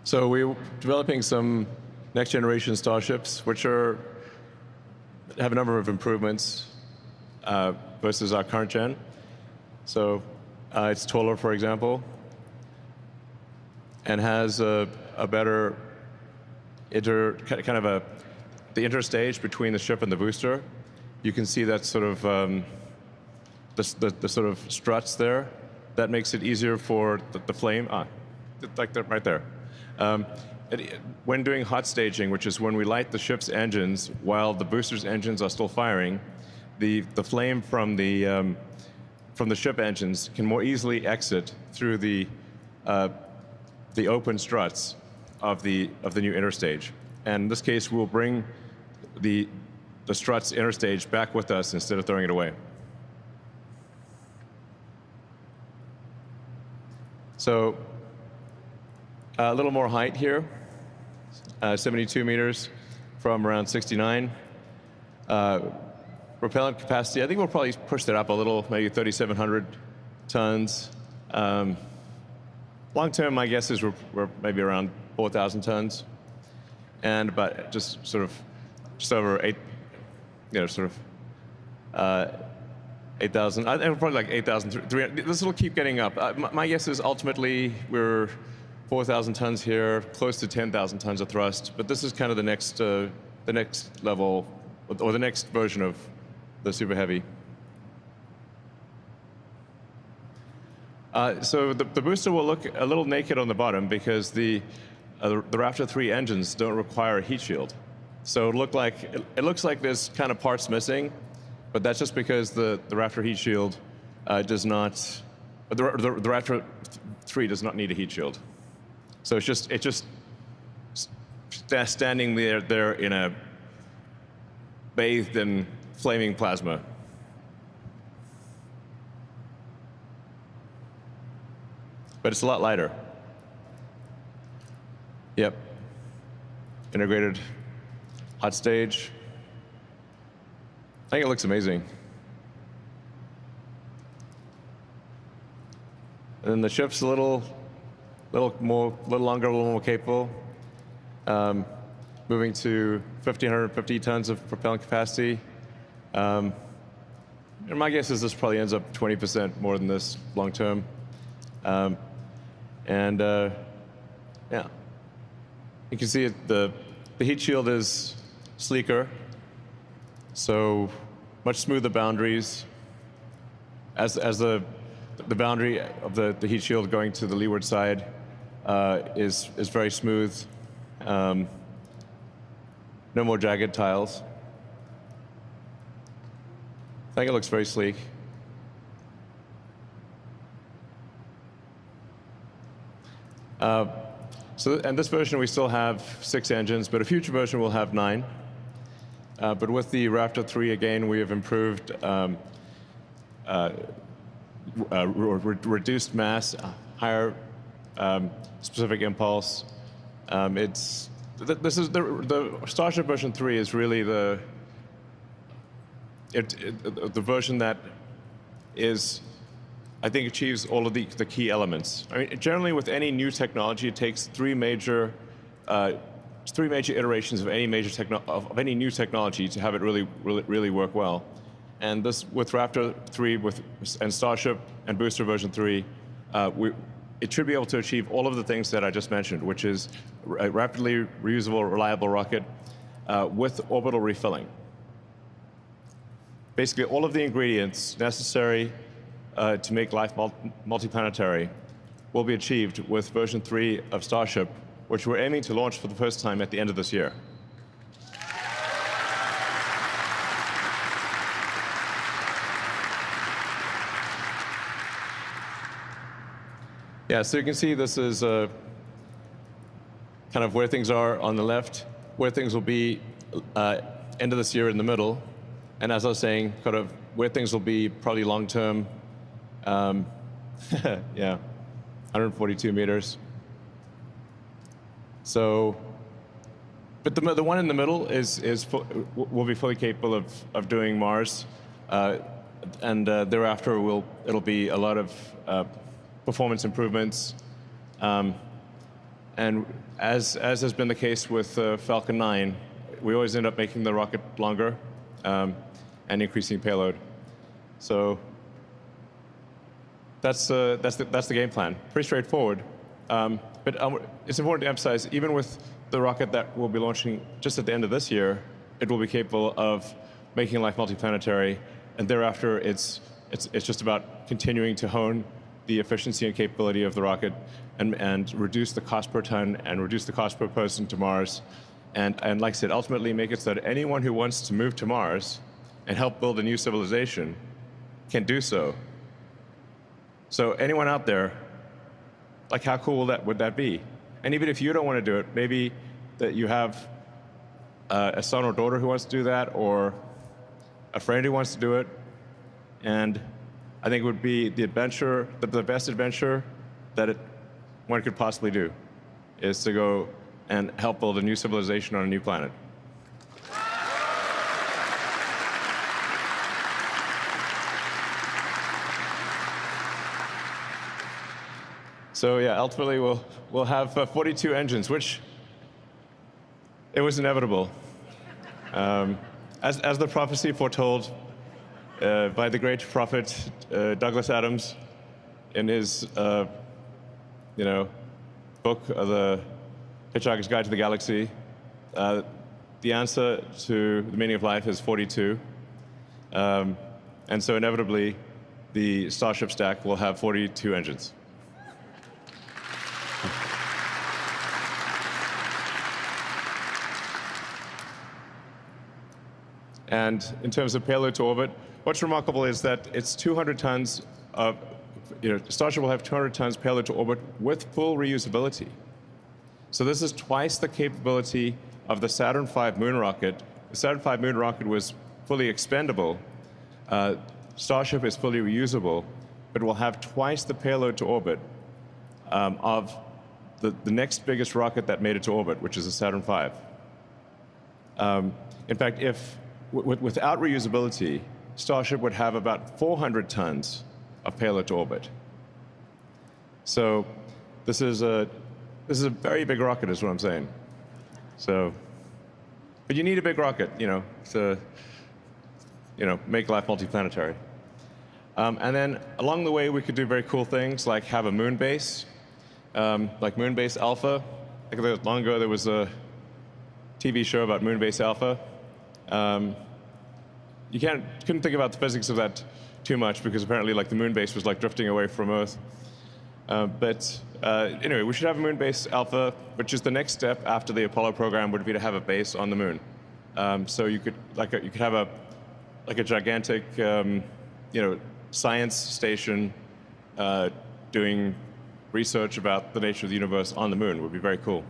So we're developing some next generation Starships, which have a number of improvements versus our current gen. So it's taller, for example, and has a better the interstage between the ship and the booster. You can see that sort of the sort of struts there. That makes it easier for the flame. Like that right there. When doing hot staging, which is when we light the ship's engines while the booster's engines are still firing, the flame from the ship engines can more easily exit through the open struts of the new interstage. And in this case, we'll bring the struts interstage back with us instead of throwing it away. So a little more height here, 72 meters from around 69. Propellant capacity, I think we'll probably push that up a little, maybe 3,700 tons. Long term, my guess is we're maybe around 4,000 tons. And about just over 8,000, I think probably like 8,300. This will keep getting up. My guess is ultimately we're 4,000 tons here, close to 10,000 tons of thrust. But this is kind of the next level, or the next version of the Super Heavy. So the booster will look a little naked on the bottom because the Raptor 3 engines don't require a heat shield. So it looks like there's kind of parts missing, but that's just because the Raptor heat shield does not. The Raptor 3 does not need a heat shield. So it's just standing there in a bathed in flaming plasma. But it's a lot lighter. Yep. Integrated hot stage. I think it looks amazing. And then the ship's a little longer, a little more capable. Moving to 1,550 tons of propellant capacity. And my guess is this probably ends up 20% more than this long term. Yeah, you can see the heat shield is sleeker, so much smoother boundaries. As the boundary of the heat shield going to the leeward side is very smooth. No more jagged tiles. I think it looks very sleek. And this version we still have 6 engines, but a future version will have 9. But with the Raptor 3, again, we have improved reduced mass, higher specific impulse. The Starship version 3 is really the version that is, I think, achieves all of the key elements. I mean, generally with any new technology, it takes three major iterations of any new technology to have it really work well. And this, with Raptor 3 and Starship and Booster version 3, it should be able to achieve all of the things that I just mentioned, which is a rapidly reusable, reliable rocket with orbital refilling. Basically, all of the ingredients necessary to make life multiplanetary will be achieved with version 3 of Starship, which we're aiming to launch for the first time at the end of this year. Yeah, so you can see this is kind of where things are on the left, where things will be end of this year in the middle, and as I was saying, kind of where things will be probably long term. Yeah, 142 meters. So, but the one in the middle will be fully capable of doing Mars, and thereafter it'll be a lot of performance improvements. And as has been the case with Falcon 9, we always end up making the rocket longer and increasing payload. So that's the game plan. Pretty straightforward. But it's important to emphasize, even with the rocket that we'll be launching just at the end of this year, it will be capable of making life multiplanetary, and thereafter it's just about continuing to hone the efficiency and capability of the rocket and reduce the cost per ton and reduce the cost per person to Mars. And like I said, ultimately make it so that anyone who wants to move to Mars and help build a new civilization can do so. So anyone out there, like how cool would that be? And even if you don't want to do it, maybe that you have a son or daughter who wants to do that, or a friend who wants to do it. And I think it would be the adventure, the best adventure that one could possibly do, is to go and help build a new civilization on a new planet. So yeah, ultimately we'll have 42 engines, which it was inevitable. As the prophecy foretold by the great prophet Douglas Adams in his book, The Hitchhiker's Guide to the Galaxy, the answer to the meaning of life is 42. And so inevitably, the Starship stack will have 42 engines. And in terms of payload to orbit, what's remarkable is that it's 200 tons of, Starship will have 200 tons payload to orbit with full reusability. So this is twice the capability of the Saturn V moon rocket. The Saturn V moon rocket was fully expendable. Starship is fully reusable, but will have twice the payload to orbit of the next biggest rocket that made it to orbit, which is the Saturn V. In fact, without reusability, Starship would have about 400 tons of payload to orbit. So this is a very big rocket, is what I'm saying. So, but you need a big rocket, to make life multiplanetary. And then along the way, we could do very cool things like have a moon base, like Moonbase Alpha. Like long ago, there was a TV show about Moonbase Alpha. You couldn't think about the physics of that too much because apparently, like the moon base was like drifting away from Earth. But anyway, we should have a Moonbase Alpha, which is the next step after the Apollo program would be to have a base on the moon. So you could have a gigantic science station doing research about the nature of the universe on the moon. Would be very cool.